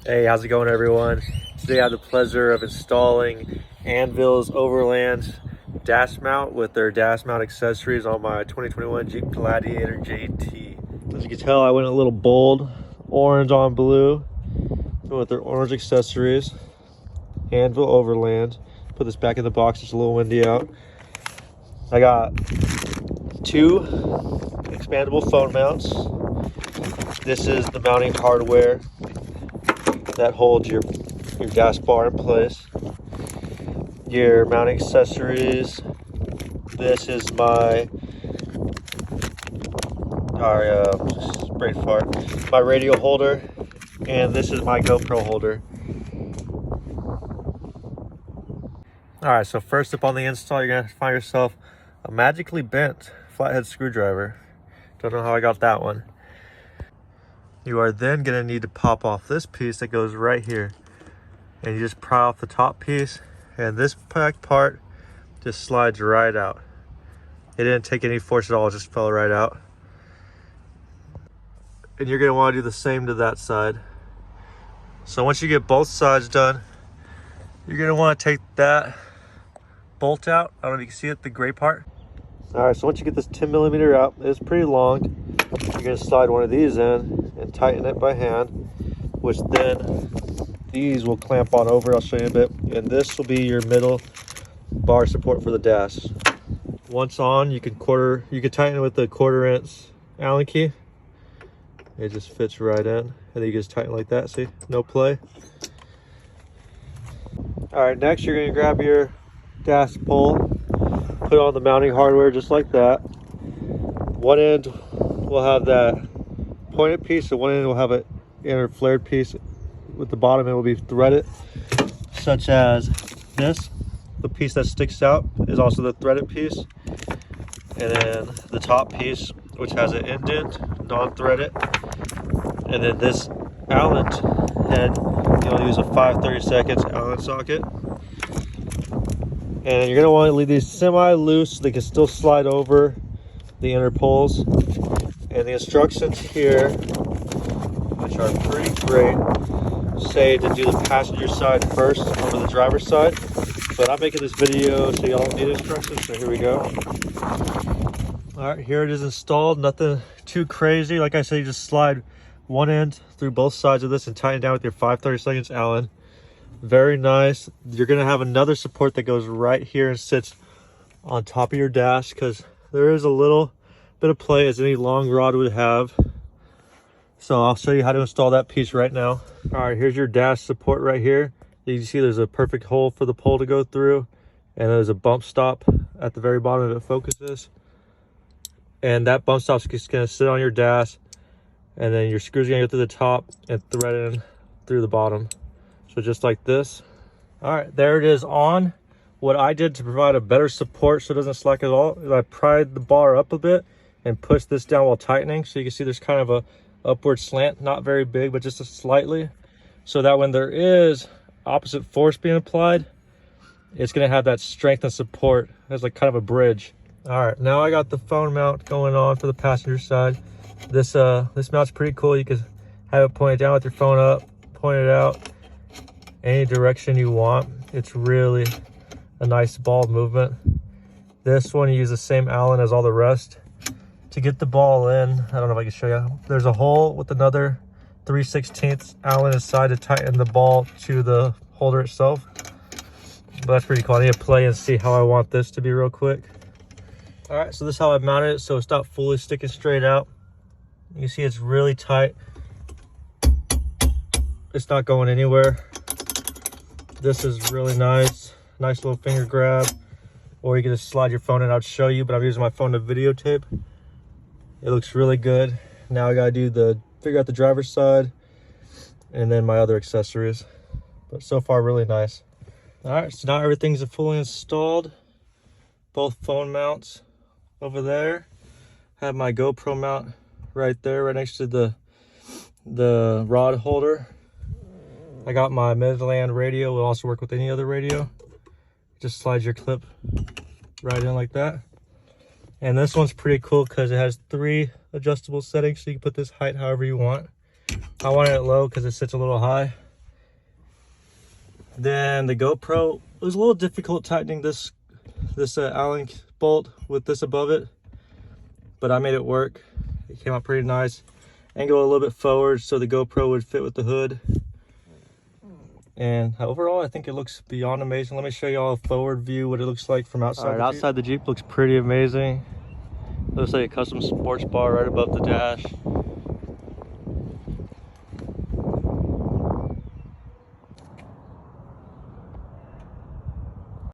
Hey, how's it going, everyone? Today I have the pleasure of installing Anvil's Overland dash mount with their dash mount accessories on my 2021 Jeep Gladiator JT. As you can tell, I went a little bold, orange on blue, with their orange accessories. Anvil Overland. Put this back in the box, it's a little windy out. I got two expandable phone mounts. This is the mounting hardware that holds your dash bar in place. Your mounting accessories. This is my brain fart. My radio holder, and this is my GoPro holder. Alright, so first up on the install, you're gonna find yourself a magically bent flathead screwdriver. Don't know how I got that one. You are then going to need to pop off this piece that goes right here, and you just pry off the top piece, and this back part just slides right out. It didn't take any force at all, it just fell right out. And you're going to want to do the same to that side. So once you get both sides done, you're going to want to take that bolt out. I don't know if you can see it, the gray part. All right, so once you get this 10mm out, it's pretty long. You're going to slide one of these in and tighten it by hand, which then these will clamp on over. I'll show you a bit. And this will be your middle bar support for the dash. Once on, you can tighten it with the 1/4" Allen key. It just fits right in, and then you just tighten like that. See, no play. All right, next you're going to grab your dash pole, put on the mounting hardware just like that. One end will have that pointed piece, and one end will have an inner flared piece. With the bottom end will be threaded, such as this. The piece that sticks out is also the threaded piece, and then the top piece, which has an indent, non-threaded, and then this Allen head, you'll use a 5/32 Allen socket. And you're going to want to leave these semi-loose so they can still slide over the inner poles. And the instructions here, which are pretty great, say to do the passenger side first over the driver's side. But I'm making this video so y'all don't need instructions, so here we go. All right, here it is installed. Nothing too crazy. Like I said, you just slide one end through both sides of this and tighten down with your 5/32 Allen. Very nice. You're going to have another support that goes right here and sits on top of your dash, because there is a little bit of play as any long rod would have. So I'll show you how to install that piece right now. All right, here's your dash support right here. You can see there's a perfect hole for the pole to go through, and there's a bump stop at the very bottom if it focuses. And that bump stop's just going to sit on your dash, and then your screw's going to go through the top and thread in through the bottom. So just like this. All right, there it is on. What I did to provide a better support so it doesn't slack at all is I pried the bar up a bit and pushed this down while tightening. So you can see there's kind of a upward slant, not very big, but just a slightly. So that when there is opposite force being applied, it's gonna have that strength and support as like kind of a bridge. All right, now I got the phone mount going on for the passenger side. This mount's pretty cool. You can have it pointed down with your phone up, point it out any direction you want. It's really a nice ball movement. This one, you use the same Allen as all the rest. To get the ball in, I don't know if I can show you, there's a hole with another 3/16 Allen inside to tighten the ball to the holder itself. But that's pretty cool. I need to play and see how I want this to be real quick. All right, so this is how I mounted it, so it's not fully sticking straight out. You can see it's really tight. It's not going anywhere. This is really nice little finger grab, or you can just slide your phone in. I'll show you, but I'm using my phone to videotape. It looks really good. Now I gotta figure out the driver's side and then my other accessories, but so far really nice. All right, so now everything's fully installed. Both phone mounts over there. Have my GoPro mount right there, right next to the rod holder. I got my Midland radio. Will also work with any other radio. Just slide your clip right in like that. And this one's pretty cool because it has 3 adjustable settings, so you can put this height however you want. I want it low because it sits a little high. Then the GoPro, it was a little difficult tightening this Allen bolt with this above it, but I made it work. It came out pretty nice. Angle a little bit forward so the GoPro would fit with the hood. And overall, I think it looks beyond amazing. Let me show you all a forward view, what it looks like from outside. All right, outside the Jeep looks pretty amazing. Looks like a custom sports bar right above the dash.